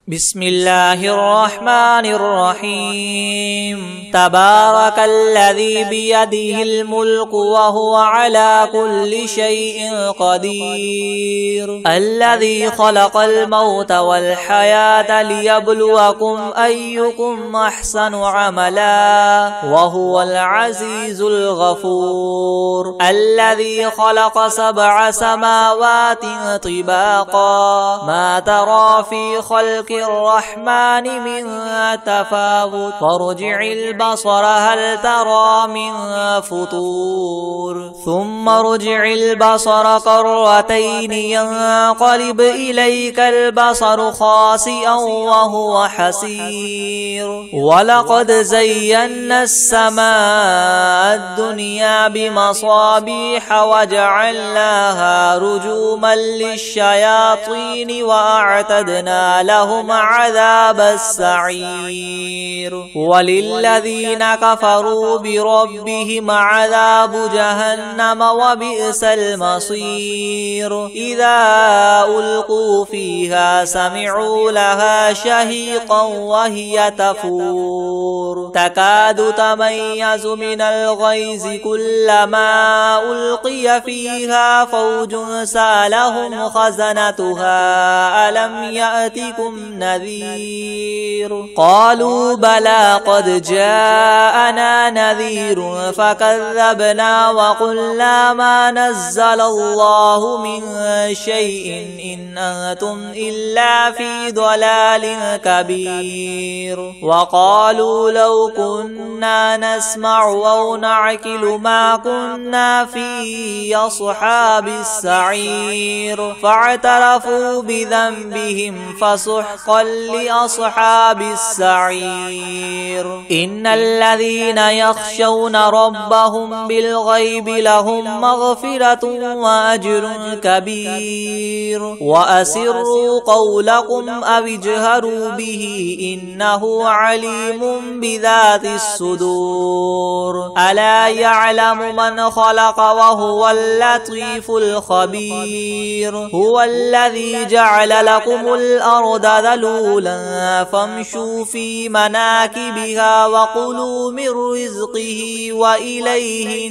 بسم الله الرحمن الرحيم تبارك الذي بيده الملك وهو على كل شيء قدير الذي خلق الموت والحياة ليبلوكم أيكم أحسن عملا وهو العزيز الغفور الذي خلق 7 سماوات طباقا ما ترى في خلق الرحمن من تفاوت فارجع البصر هل ترى من فطور ثم ارجع البصر كرتين ينقلب إليك البصر خاسئا وهو حسير ولقد زينا السماء الدنيا بمصابيح وجعلناها رجوما للشياطين وأعتدنا لهم عذاب السعير وللذين كفروا بربهم عذاب جهنم وبئس المصير إذا ألقوا فيها سمعوا لها شهيقا وهي تفور تكاد تميز من الغيظ كلما ألقي فيها فوج سالهم خزنتها ألم يأتكم نذير قالوا بلى قد جاءنا نذير فكذبنا وقلنا ما نزل الله من شيء إن أنتم إلا في ضلال كبير وقالوا لو كنا نسمع أو نعقل ما كنا في أصحاب السعير فاعترفوا بذنبهم فسحقا لأصحاب السعير إن الذين يخشون ربهم بالغيب لهم مغفرة وأجر كبير وأسروا قولكم أو اجهروا به إنه عليم بذات الصدور ألا يعلم من خلق وهو اللطيف الخبير هو الذي جعل لكم الأرض ذلولا فامشوا في مناكبها وكلوا من رزقه وإليه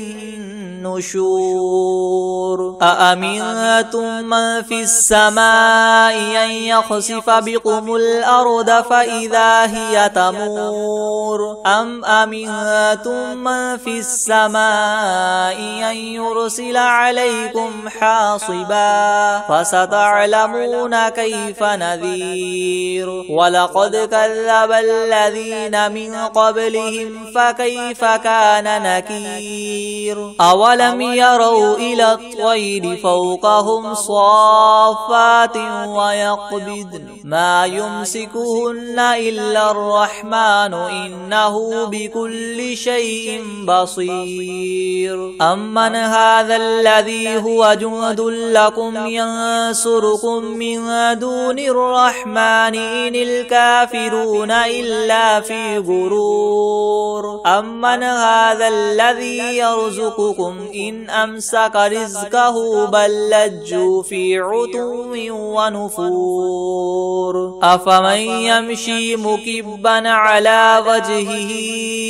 النشور أأمنتم من في السماء أن يخسف بكم الأرض فإذا هي تمور أم أمنتم من في السماء أن يرسل عليكم حاصبا فستعلمون كيف نذير ولقد كذب الذين من قبلهم فكيف كان نكير أولم يروا إلى الطير فوقهم صافات ويقبضن ما يمسكهن إلا الرحمن إنه بكل شيء بصير أمن هذا الذي هو جند لكم ينصركم من دون الرحمن إن الكافرون إلا في غرور أمن هذا الذي يرزقكم إن أمسك رزقه بل لجوا في عتو ونفور أفمن يمشي مكبا على وجهه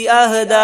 أهدى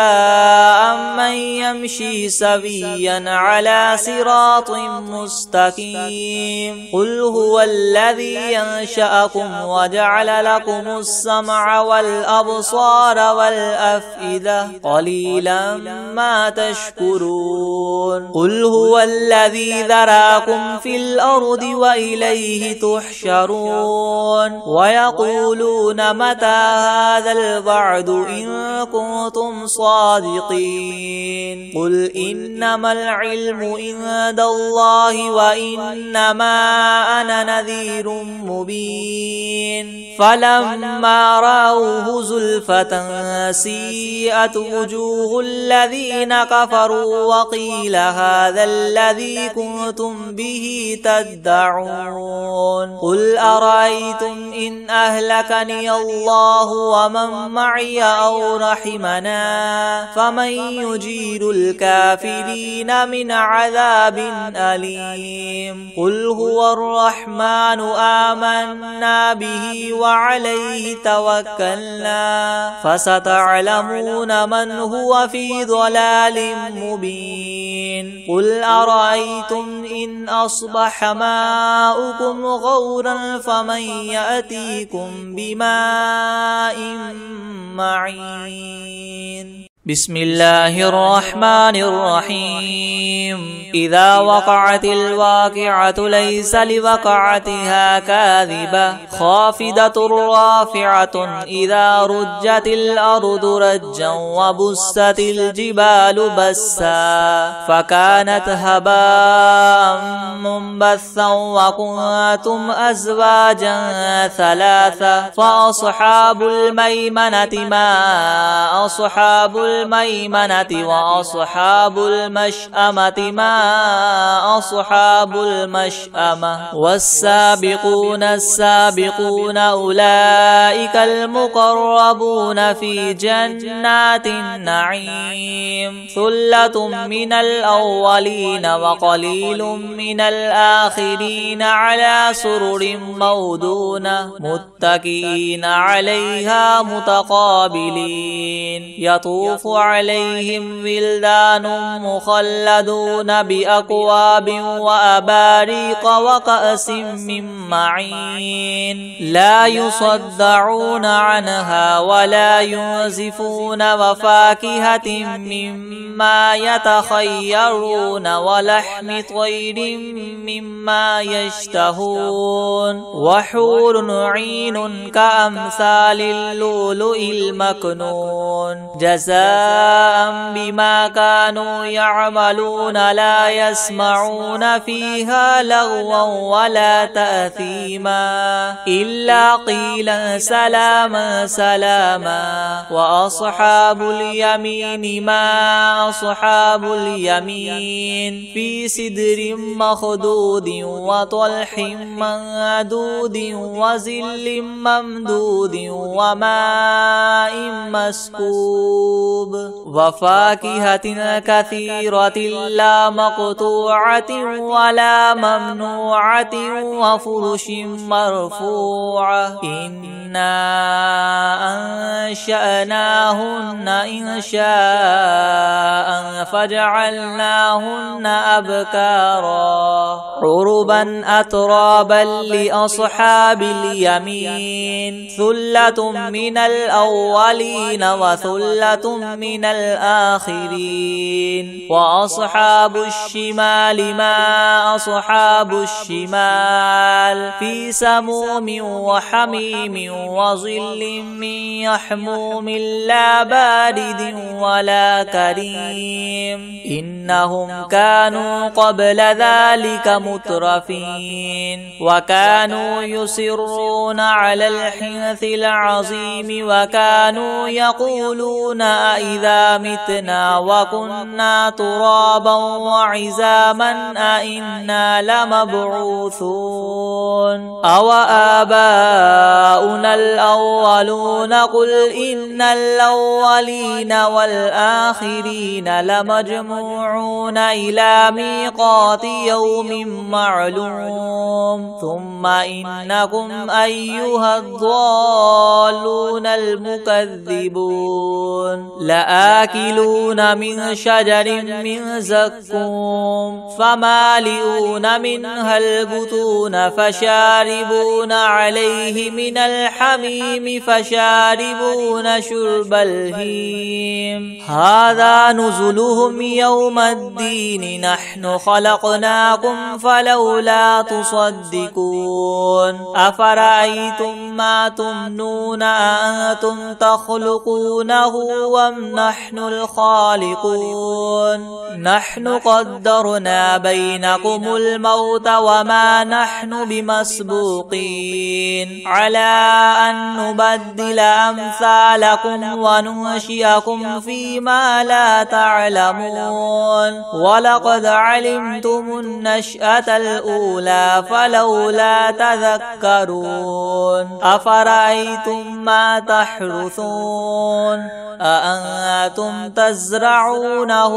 أمن يمشي سويا على صراط مستقيم قل هو الذي ينشأكم وجعل لكم السمع والأبصار والأفئدة قليلا ما تشكرون قل هو الذي ذراكم في الأرض وإليه تحشرون ويقولون متى هذا الوعد إن كنتم صادقين قل إنما العلم عند الله وإنما أنا نذير مبين فلما رأوه زلفة سيئت وجوه الذين كفروا وقيل هذا الذي كنتم به تدعون قل أرأيتم إن أهلكني الله ومن معي أو رحمنا فمن يجير الكافرين من عذاب أليم قل هو الرحمن آمنا به وعليه توكلنا فستعلمون من هو في ضلال مبين قل أرأيتم إن أصبح ماؤكم غورا فمن يأتيكم بماء معين بسم الله الرحمن الرحيم إذا وقعت الواقعة ليس لوقعتها كاذبة خافضة رافعة إذا رجت الأرض رجا وبست الجبال بسا فكانت هباء منبثا وكنتم أزواجا ثلاثة فأصحاب الميمنة ما أصحاب الميمنة وأصحاب المشأمة ما أصحاب المشأمة والسابقون السابقون أولئك المقربون في جنات النعيم ثلة من الأولين وقليل من الآخرين على سرر مودونة متكئين عليها متقابلين يطوف عليهم ولدان مخلدون بأكواب وأباريق وكأس من معين لا يصدعون عنها ولا ينزفون وفاكهة مما يتخيرون ولحم طير مما يشتهون وحور عين كأمثال اللؤلؤ المكنون جزاء بما كانوا يعملون لا يسمعون فيها لغوا ولا تأثيما إلا قيلا سلاما سلاما وأصحاب اليمين ما أصحاب اليمين في سدر مخدود وطلح منضود وظل ممدود وماء مسكوب وفاكهة كثيرة لا مقطوعة ولا ممنوعة وفرش مرفوعة إنا أنشأناهن إنشاء فجعلناهن أبكارا عربا أترابا لأصحاب اليمين ثلة من الأولين وثلة من الآخرين وأصحاب الشمال ما أصحاب الشمال في سموم وحميم وظل من يحموم لا بارد ولا كريم إنهم كانوا قبل ذلك مترفين وكانوا يصرون على الحنث العظيم وكانوا يقولون أئذا متنا وكنا ترابا وعزاما أئنا لمبعوثون أو آباؤنا الأولون قل إن الأولين والآخرين لمجموعون إلى ميقات يوم معلوم ثم إنكم أيها الضالون المكذبون لآكلون من شجر من زقوم فمالئون منها البطون فشاربون عليه من الحميم فشاربون شرب الهيم هذا نزلهم يوم الدين نحن خلقناكم فلولا تصدقون أفرأيتم ما تمنون أأنتم تخلقونه أم نحن الخالقون نحن قدرنا بينكم الموت وما نحن بمسبوقين على أن نبدل أمثالكم وننشئكم فيما لا تعلمون ولقد علمتم النشأة الأولى فلولا تذكرون أفرأيتم ما تحرثون أأنتم تزرعونه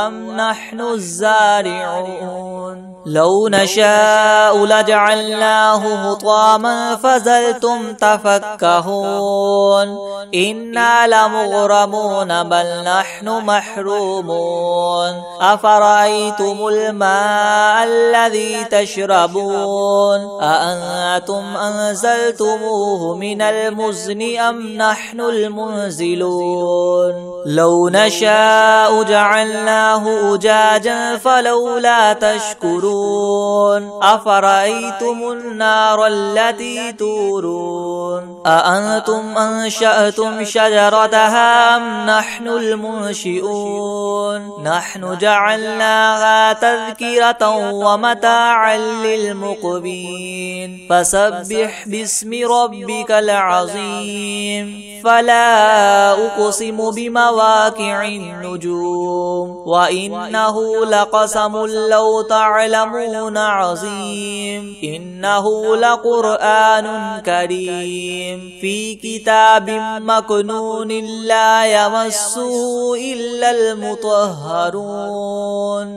أم نحن الزارعون لو نشاء لجعلناه حطاما فظلتم تفكهون إنا لمغرمون بل نحن محرومون أفرأيتم الماء الذي تشربون أأنتم أنزلتموه من المزن أم نحن المنزلون لو نشاء جعلناه أجاجا فلولا تشكرون أفرأيتم النار التي تورون أأنتم أنشأتم شجرتها أم نحن المنشئون نحن جعلناها تذكرة ومتاعا للمقوين فسبح باسم ربك العظيم فلا أقسم بمواقع النجوم وإنه لقسم لو تعلمون عظيم إنه لقرآن كريم في كتاب مكنون لا يمسه إلا المطهرون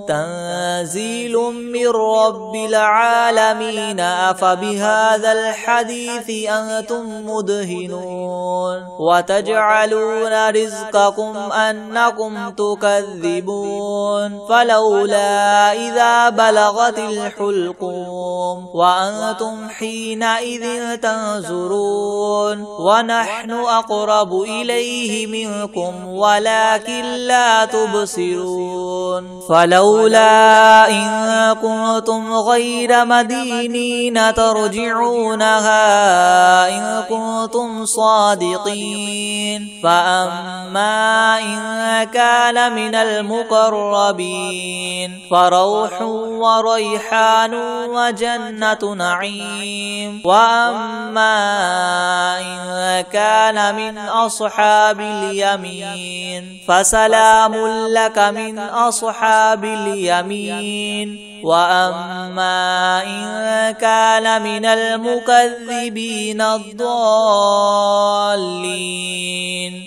تنزيل من رب العالمين أفبهذا الحديث أنتم مدهنون وتجعلون رزقكم أنكم تكذبون فلولا إذا بلغت الحلقوم وأنتم حينئذ تنظرون ونحن أقرب إليه منكم ولكن لا تبصرون فلولا إن كنتم غير مدينين ترجعونها إن كنتم صادقين فأما إن كان من المقربين فروح وريحان وجنة نعيم وأما إن كان من أصحاب اليمين فسلام لك من أصحاب اليمين وأما إن كان من المكذبين الضالين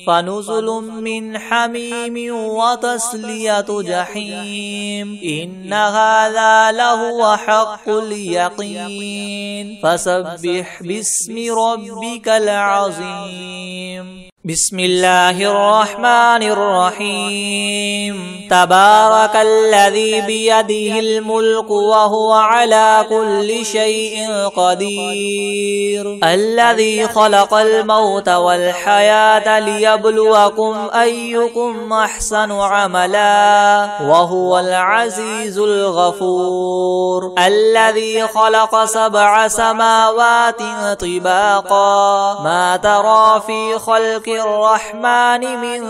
فنزل من حميم وتصلية جحيم إن هذا لهو حق اليقين فسبح باسم ربك العظيم بسم الله الرحمن الرحيم تبارك الذي بيده الملك وهو على كل شيء قدير الذي خلق الموت والحياة ليبلوكم أيكم أحسن عملا وهو العزيز الغفور الذي خلق 7 سماوات طباقا ما ترى في خلق الرحمن من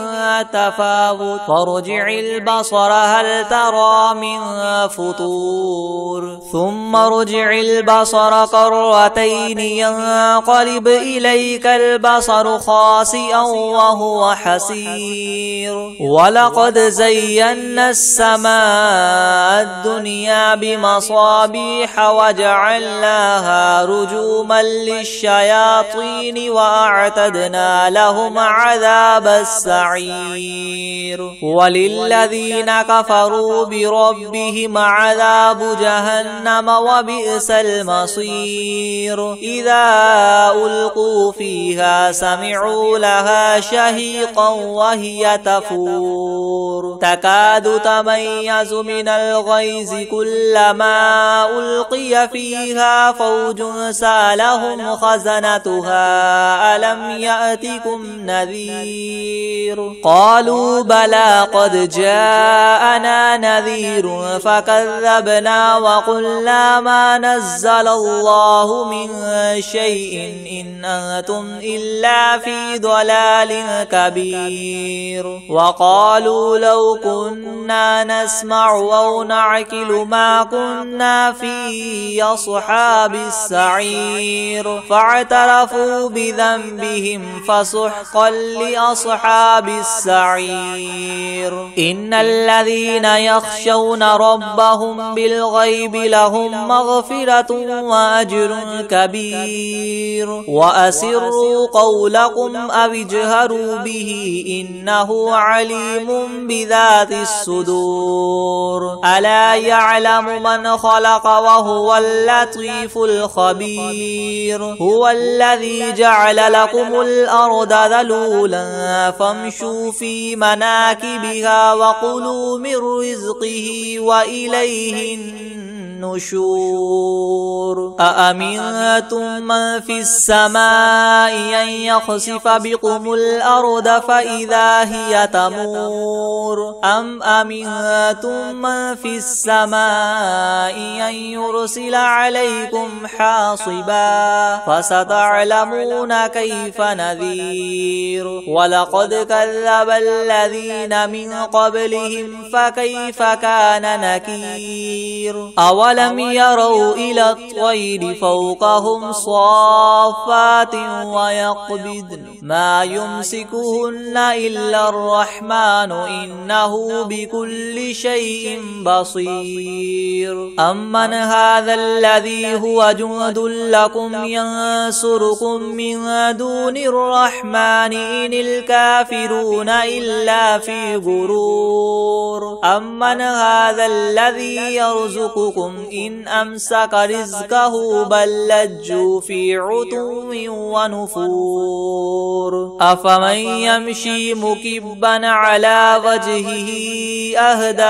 تفاوت فارجع البصر هل ترى من فطور ثم ارجع البصر كرتين ينقلب إليك البصر خاسئا وهو حسير ولقد زينا السماء الدنيا بمصابيح وجعلناها رجوما للشياطين وأعتدنا لهم عذاب السعير وللذين كفروا بربهم عذاب جهنم وبئس المصير إذا ألقوا فيها سمعوا لها شهيقا وهي تفور تكاد تميز من الغيظ كلما ألقي فيها فوج سالهم خزنتها ألم يأتكم نذير قالوا بلى قد جاءنا نذير فكذبنا وقلنا ما نزل الله من شيء إن أنتم إلا في ضلال كبير وقالوا لو كنا نسمع أو نعقل ما كنا في أصحاب السعير فاعترفوا بذنبهم فسحقا حقا لأصحاب السعير إن الذين يخشون ربهم بالغيب لهم مغفرة وأجر كبير وأسروا قولكم أو اجهروا به إنه عليم بذات الصدور ألا يعلم من خلق وهو اللطيف الخبير هو الذي جعل لكم الأرض ذلولا فامشوا في مناكبها وكلوا من رزقه وإليه النشور أأمنتم من في السماء أن يخسف بكم الأرض فإذا هي تمور أم أمنتم من في السماء أن يرسل عليكم حاصبا فستعلمون كيف نذير ولقد كذب الذين من قبلهم فكيف كان نكير أولم يروا إلى الطير فوقهم صافات ويقبضن ما يمسكهن إلا الرحمن إنه بكل شيء بصير أمن هذا الذي هو جند لكم ينصركم من دون الرحمن إن الكافرون إلا في غرور أمن هذا الذي يرزقكم إن أمسك رزقه بل لجوا في عتو ونفور أفمن يمشي مكبا على وجهه أهدى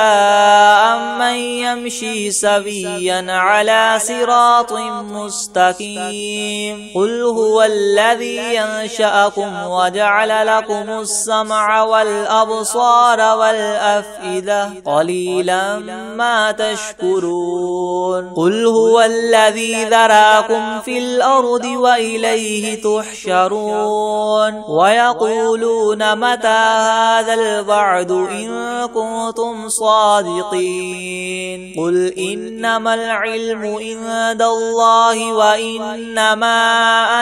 أمن يمشي سويا على صراط مستقيم قل هو الذي ينشأكم وجعل لكم السمع والأبصار والأفئدة قليلا ما تشكرون قل هو الذي ذراكم في الأرض وإليه تحشرون ويقولون متى هذا الوعد إن كنتم صادقين قل إنما العلم عند الله وإنما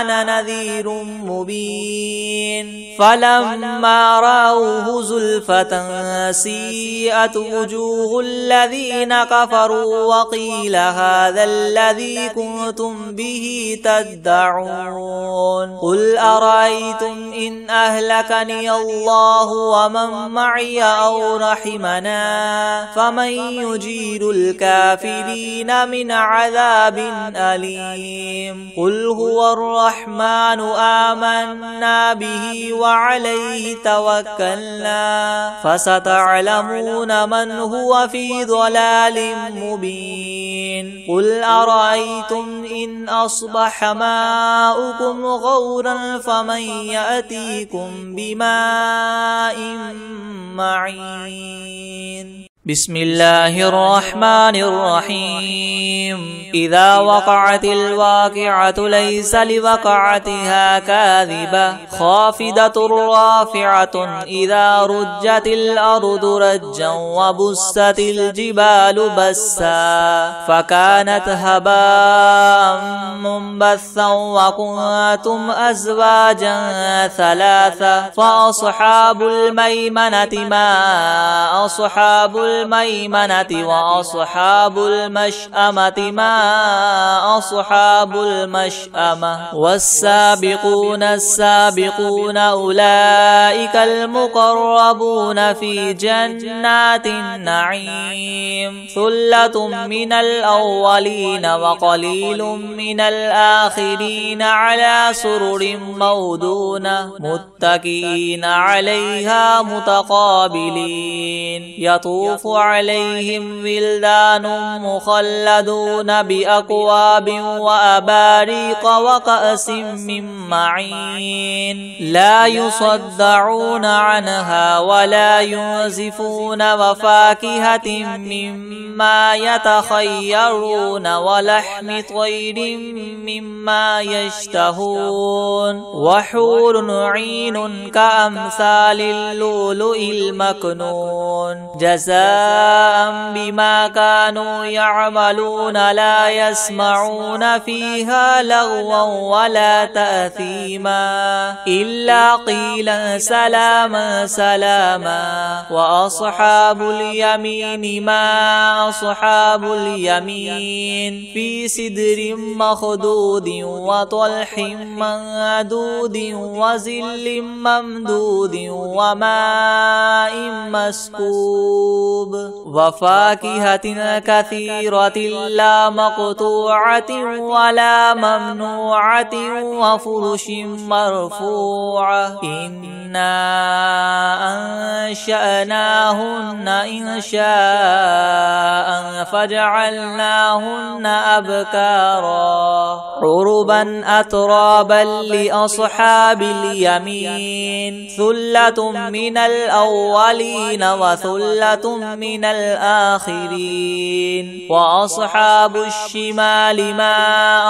أنا نذير مبين فلما رأوه زلفة سيئت وجوه الذين كفروا وقيل هذا الذي كنتم به تدعون قل أرأيتم إن أهلكني الله ومن معي أو رحمنا فمن يجير الكافرين من عذاب أليم قل هو الرحمن آمنا به وعليه توكلنا فستعلمون من هو في ضلال مبين قل أرأيتم إن أصبح ماؤكم غورا فمن يأتيكم بماء معين بسم الله الرحمن الرحيم إذا وقعت الواقعة ليس لوقعتها كاذبة خافضة رافعة إذا رجت الأرض رجا وبست الجبال بسا فكانت هباء منبثا وكنتم أزواجا ثلاثة فأصحاب الميمنة ما أصحاب الميمنة وأصحاب المشأمة ما أصحاب المشأمة والسابقون السابقون أولئك المقربون في جنات النعيم ثلة من الأولين وقليل من الآخرين على سرر مودونة متكئين عليها متقابلين يطوف عليهم ولدان مخلدون بأكواب وأباريق وكأس من معين لا يصدعون عنها ولا ينزفون وفاكهة مما يتخيرون ولحم طير مما يشتهون وحور عين كأمثال اللؤلؤ المكنون جزاء جزاء بما كانوا يعملون لا يسمعون فيها لغوا ولا تأثيما إلا قيلا سلاما سلاما وأصحاب اليمين ما أصحاب اليمين في سدر مخدود وطلح منضود وظل ممدود وماء مسكوب وفاكهة كثيرة لا مقطوعة ولا ممنوعة وفرش مرفوعة إنا أنشأناهن إنشاء فجعلناهن أبكارا عربا أترابا لأصحاب اليمين ثلة من الأولين وثلة من الآخرين وأصحاب الشمال ما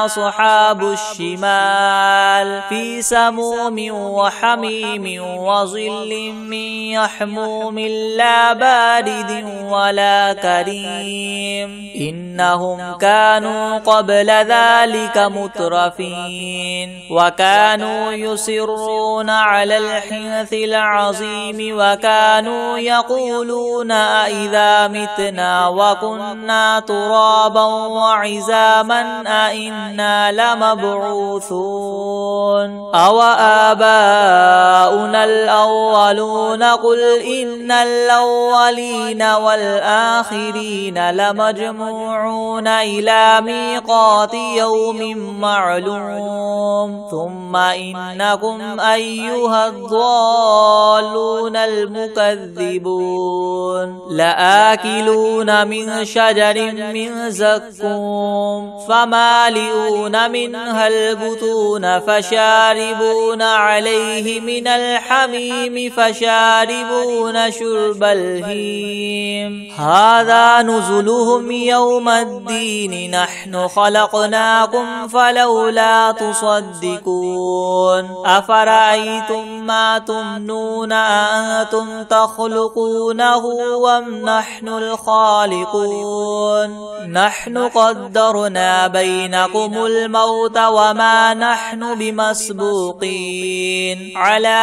أصحاب الشمال في سموم وحميم وظل من يحموم لا بارد ولا كريم إنهم كانوا قبل ذلك مترفين وكانوا يصرون على الحنث العظيم وكانوا يقولون أئذا متنا وكنا ترابا وعزاما أئنا لمبعوثون أو آباؤنا الأولون قل إن الأولين والآخرين لمجموعون إلى ميقات يوم معلوم ثم إنكم أيها الضالون المكذبون لآكلون من شجر من زقوم فمالئون منها البطون فشاربون عليه من الحميم فشاربون شرب الهيم هذا نزلهم يوم الدين نحن خلقناكم فلولا تصدقون أفرأيتم ما تمنون أأنتم تخلقونه أم نحن الخالقون نحن قدرنا بينكم الموت وما نحن بمسبوقين على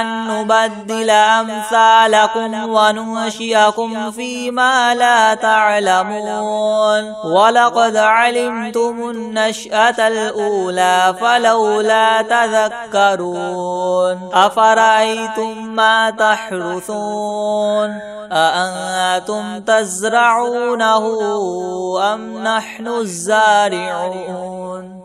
أن نبدل أمثالكم وننشئكم فيما لا تعلمون ولقد علمتم النشأة الأولى فلولا تذكرون أفرأيتم ما تحرثون أأنتم تزرعونه أم نحن الزارعون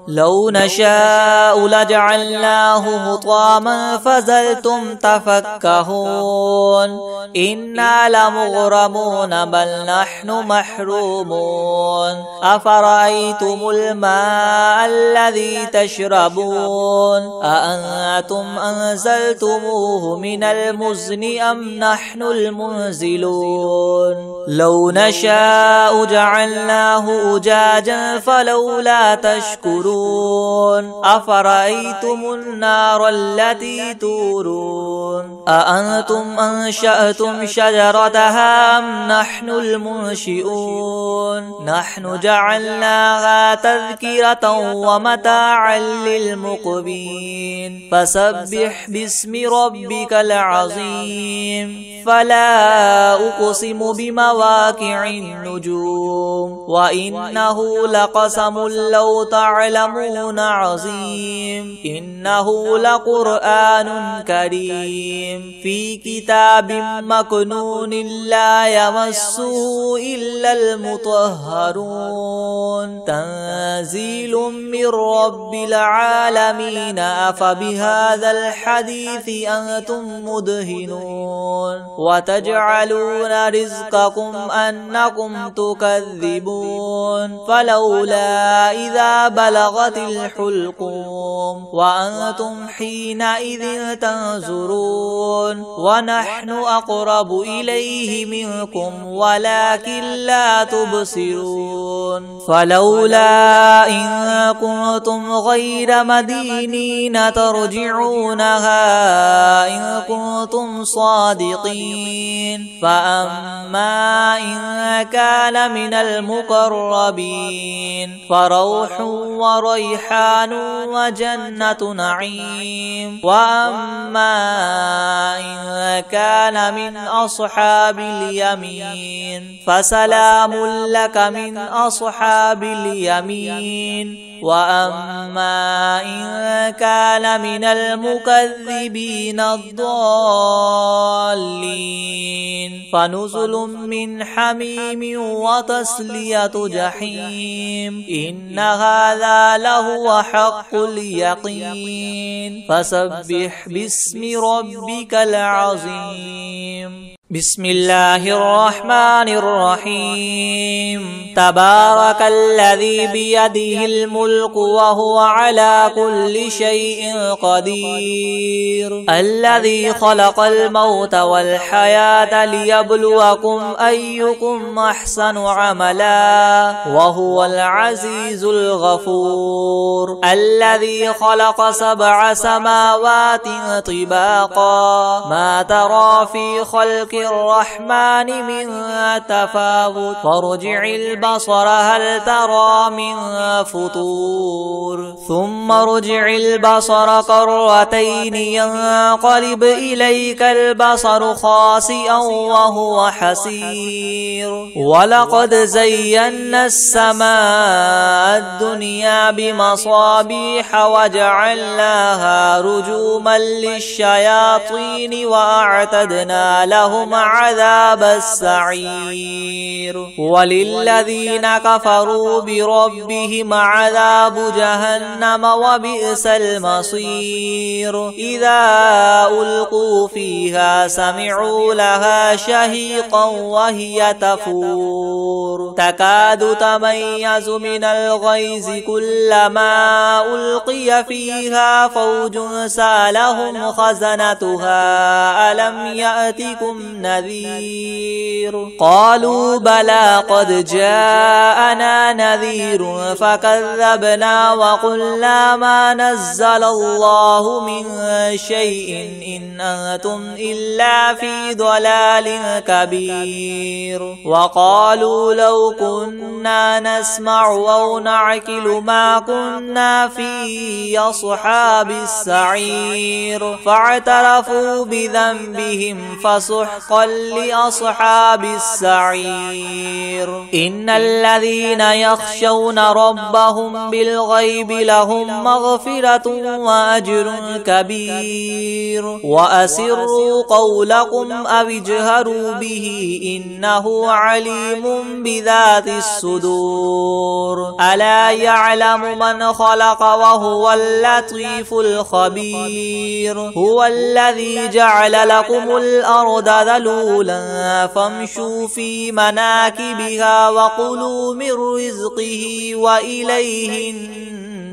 لو نشاء لجعلناه حطاما فظلتم تفكهون إنا لمغرمون بل نحن محرومون أفرأيتم الماء الذي تشربون أأنتم أنزلتموه من المزن أم نحن المنزلون لو نشاء جعلناه أجاجا فلولا تشكرون أفرأيتم النار التي تورون أأنتم أنشأتم شجرتها أم نحن المنشئون نحن جعلناها تذكرة ومتاعا للمقوين فسبح باسم ربك العظيم فلا أقسم بمواقع النجوم وإنه لقسم لو تعلمون عظيم إنه لقرآن كريم في كتاب مكنون لا يمسه إلا المطهرون تنزيل من رب العالمين أفبهذا الحديث أنتم مدهنون وتجعلون رزقكم أنكم تكذبون فلولا إذا بلغ بلغت الحلقوم وأنتم حينئذ تنظرون ونحن أقرب إليه منكم ولكن لا تبصرون فلولا إن كنتم غير مدينين ترجعونها إن كنتم صادقين فأما إن كان من المقربين فروح وريحان وجنة نعيم وأما إن كان من أصحاب اليمين فسلام لك من أصحاب اليمين وأما إن كان من المكذبين الضالين فنزل من حميم وتصلية جحيم إن هذا لهو حق اليقين فسبح باسم ربك العظيم بسم الله الرحمن الرحيم تبارك الذي بيده الملك وهو على كل شيء قدير الذي خلق الموت والحياة ليبلوكم أيكم أحسن عملا وهو العزيز الغفور الذي خلق 7 سماوات طباقا ما ترى في خلق الرحمن من تفاوت فارجع البصر هل ترى من فطور ثم ارجع البصر كرتين ينقلب إليك البصر خاسئا وهو حسير ولقد زينا السماء الدنيا بمصابيح وجعلناها رجوما للشياطين وأعتدنا لهم عذاب السعير وللذين كفروا بربهم عذاب جهنم وبئس المصير إذا ألقوا فيها سمعوا لها شهيقا وهي تفور تكاد تميز من الغيظ كلما ألقي فيها فوج سألهم خزنتها ألم يأتكم نذير قالوا بلى قد جاءنا نذير فكذبنا وقلنا ما نزل الله من شيء إن أنتم إلا في ضلال كبير وقالوا لو كنا نسمع أو نعقل ما كنا في أصحاب السعير فاعترفوا بذنبهم فسحقا لأصحاب السعير إن الذين يخشون ربهم بالغيب لهم مغفرة وأجر كبير وأسروا قولكم أو اجهروا به إنه عليم بذات الصدور ألا يعلم من خلق وهو اللطيف الخبير هو الذي جعل لكم الأرض ذلولا فامشوا في مناكبها وكلوا من رزقه وإليه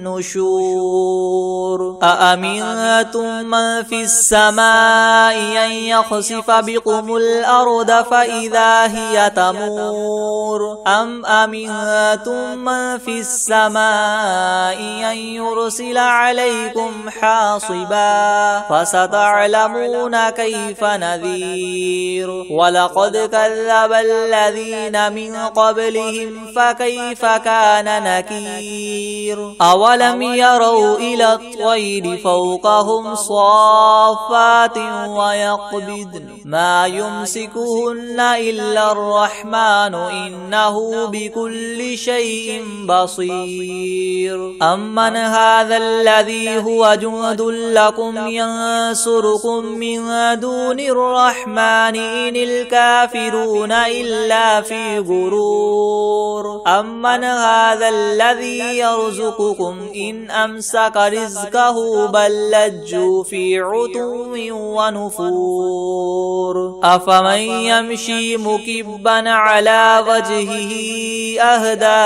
النشور أأمنتم من في السماء أن يخسف بكم الأرض فإذا هي تمور أم أمنتم من في السماء أن يرسل عليكم حاصبا فستعلمون كيف نذير ولقد كذب الذين من قبلهم فكيف كان نكير أولم يروا إلى الطير فوقهم صافات ويقبضن ما يمسكهن إلا الرحمن إنه بكل شيء بصير أمن هذا الذي هو جند لكم ينصركم من دون الرحمن إن الكافرون إلا في غرور أمن هذا الذي يرزقكم إن أمسك رزقه بل لجوا في عتو ونفور أفمن يمشي مكبا على وجهه أهدى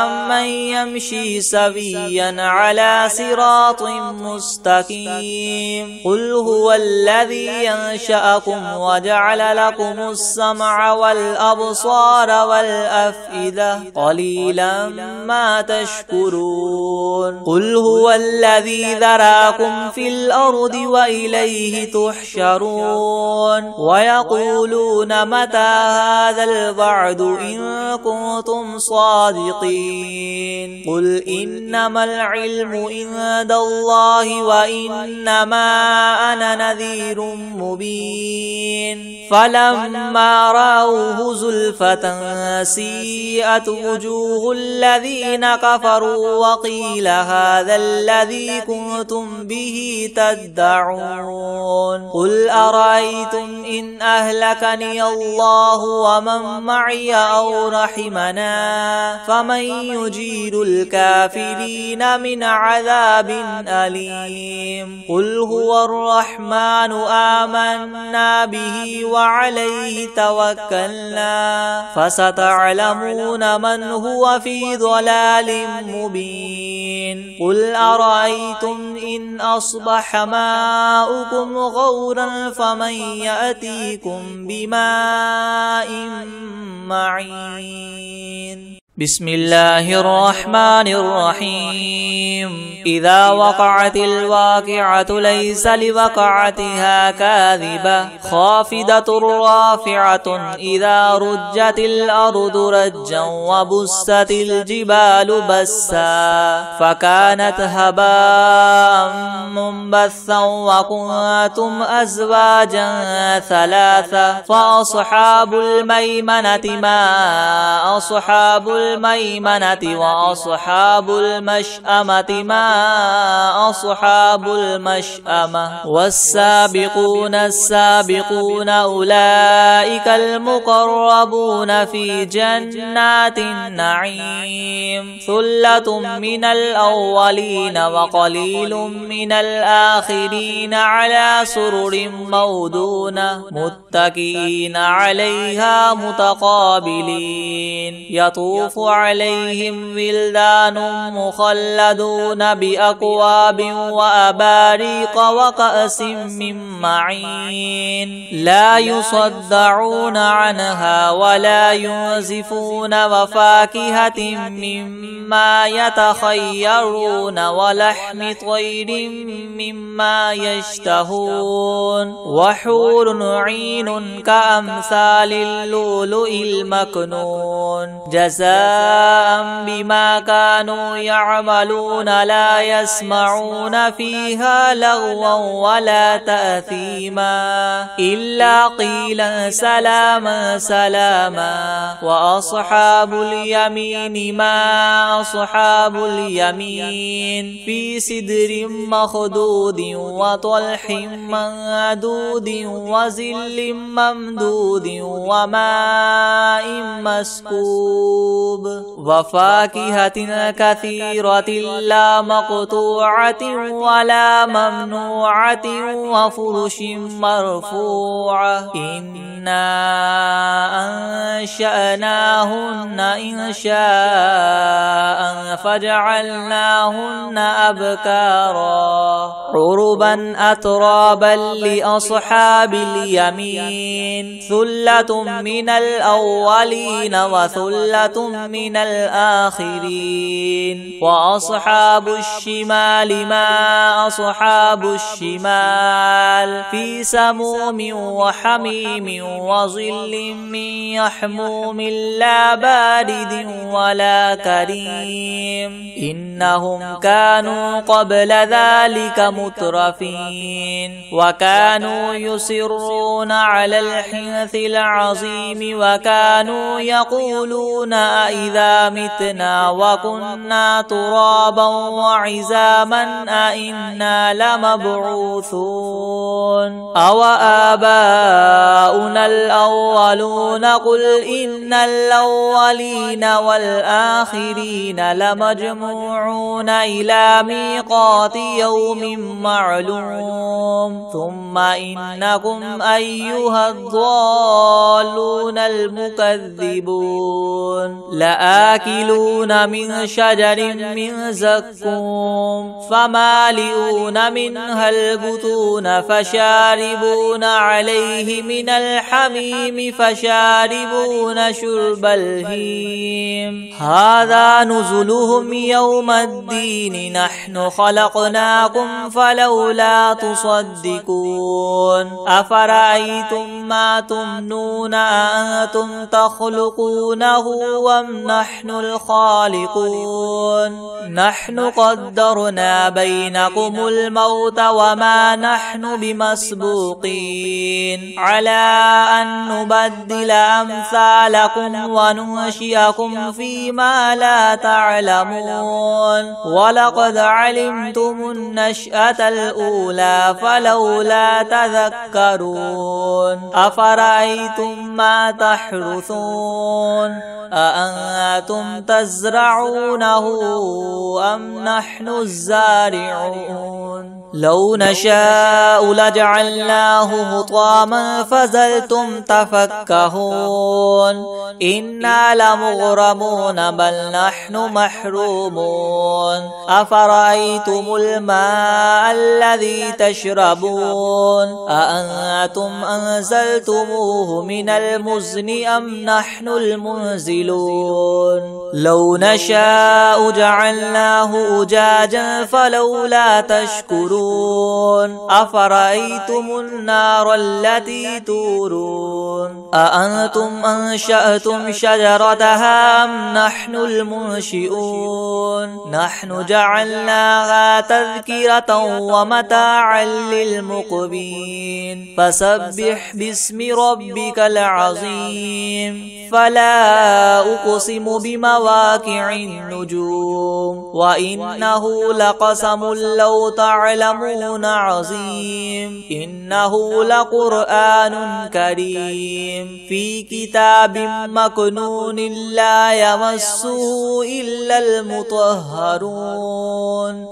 أمن يمشي سويا على صراط مستقيم قل هو الذي ينشأكم وجعل لكم السمع والأبصار والأفئدة قليلا ما تشكرون قل هو الذي ذراكم في الأرض وإليه تحشرون ويقولون متى هذا الوعد إن كنتم صادقين قل إنما العلم عند الله وإنما أنا نذير مبين فلما رأوه زلفة سيئت وجوه الذين كفروا وقيل هذا الذي كنتم به تدعون قل أرأيتم إن أهلكني الله ومن معي أو رحمنا فمن يجير الكافرين من عذاب أليم قل هو الرحمن آمنا به وعليه توكلنا فستعلمون من هو في ضلال مبين قل أرأيتم إن أصبح ماؤكم غورا فمن يأتيكم بماء معين بسم الله الرحمن الرحيم إذا وقعت الواقعة ليس لوقعتها كاذبة خافضة رافعة إذا رجت الأرض رجا وبست الجبال بسا فكانت هباء منبثا وكنتم أزواجا ثلاثة فأصحاب الميمنة ما أصحاب الميمنة وأصحاب المشأمة ما أصحاب المشأمة والسابقون السابقون أولئك المقربون في جنات النعيم ثلة من الأولين وقليل من الآخرين على سرر مودونة متكئين عليها متقابلين يطوف عليهم ولدان مخلدون بأكواب وأباريق وكأس من معين لا يصدعون عنها ولا ينزفون وفاكهة مما يتخيرون ولحم طير مما يشتهون وحور عين كأمثال اللؤلؤ المكنون جزاء بما كانوا يعملون لا يسمعون فيها لغوا ولا تأثيما إلا قيلا سلاما سلاما وأصحاب اليمين ما أصحاب اليمين في سدر مخدود وطلح منضود وظل ممدود وماء مسكوب وفاكهة كثيرة لا مقطوعة ولا ممنوعة وفرش مرفوعة إنا أنشأناهن إنشاء فجعلناهن أبكارا عربا أترابا لأصحاب اليمين ثلة من الأولين وثلة من الآخرين وأصحاب الشمال ما أصحاب الشمال في سموم وحميم وظل من يحموم لا بارد ولا كريم إنهم كانوا قبل ذلك مترفين وكانوا يصرون على الحنث العظيم وكانوا يقولون إذا متنا وكنا ترابا وعظاما أئنا لمبعوثون أو آباؤنا الأولون قل إن الأولين والآخرين لمجموعون إلى ميقات يوم معلوم ثم إنكم أيها الضالون المكذبون لآكلون من شجر من زقوم فمالئون منها البطون فشاربون عليه من الحميم فشاربون شرب الهيم هذا نزلهم يوم الدين نحن خلقناكم فلولا تصدقون أفرأيتم ما تمنون أأنتم تخلقونه أم نحن الخالقون نحن قدرنا بينكم الموت وما نحن بمسبوقين على أن نبدل أمثالكم وننشئكم فيما لا تعلمون ولقد علمتم النشأة الأولى فلولا تذكرون أفرأيتم ما تحرثون أأنتم تزرعونه أم نحن الزارعون لو نشاء لجعلناه حطاما فظلتم تفكهون إنا لمغرمون بل نحن محرومون أفرأيتم الماء الذي تشربون أأنتم أنزلتموه من المزن أم نحن المنزلون لو نشاء جعلناه أجاجا فلولا تشكرون أفرأيتم النار التي تورون أأنتم أنشأتم شجرتها أم نحن المنشئون نحن جعلناها تذكرة ومتاعا للمقوين فسبح باسم ربك العظيم فلا أقسم بمواقع النجوم وإنه لقسم لو تعلمون عظيم إنه لقرآن كريم في كتاب مكنون لا يمسه إلا المطهرون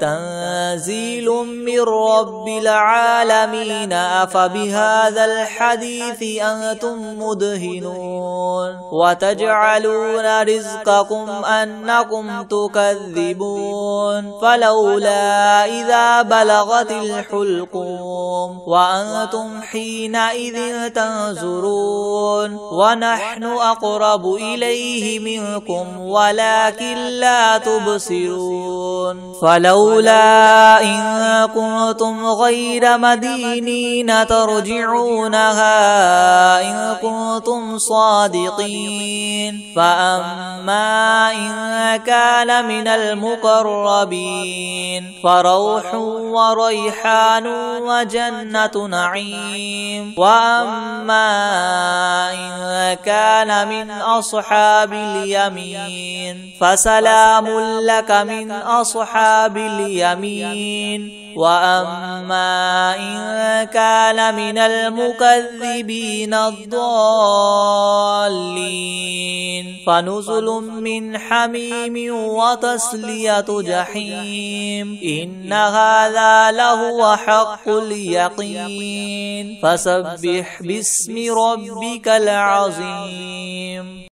تنزيل من رب العالمين أفبهذا الحديث أنتم مدهنون وتجعلون رزقكم أنكم تكذبون فلولا إذا بلغت الحلقوم وأنتم حينئذ تنظرون ونحن أقرب إليه منكم ولكن لا تبصرون فلولا إن كنتم غير مدينين ترجعونها إن كنتم صادقين فأما إن كان من المقربين فروح وريحان وجنة نعيم وأما إن كان من أصحاب اليمين فسلام لك من أصحاب اليمين وأما إن كان من المكذبين الضالين فنزل من حميم وتصلية جحيم إن هذا لهو حق اليقين فسبح باسم ربك العظيم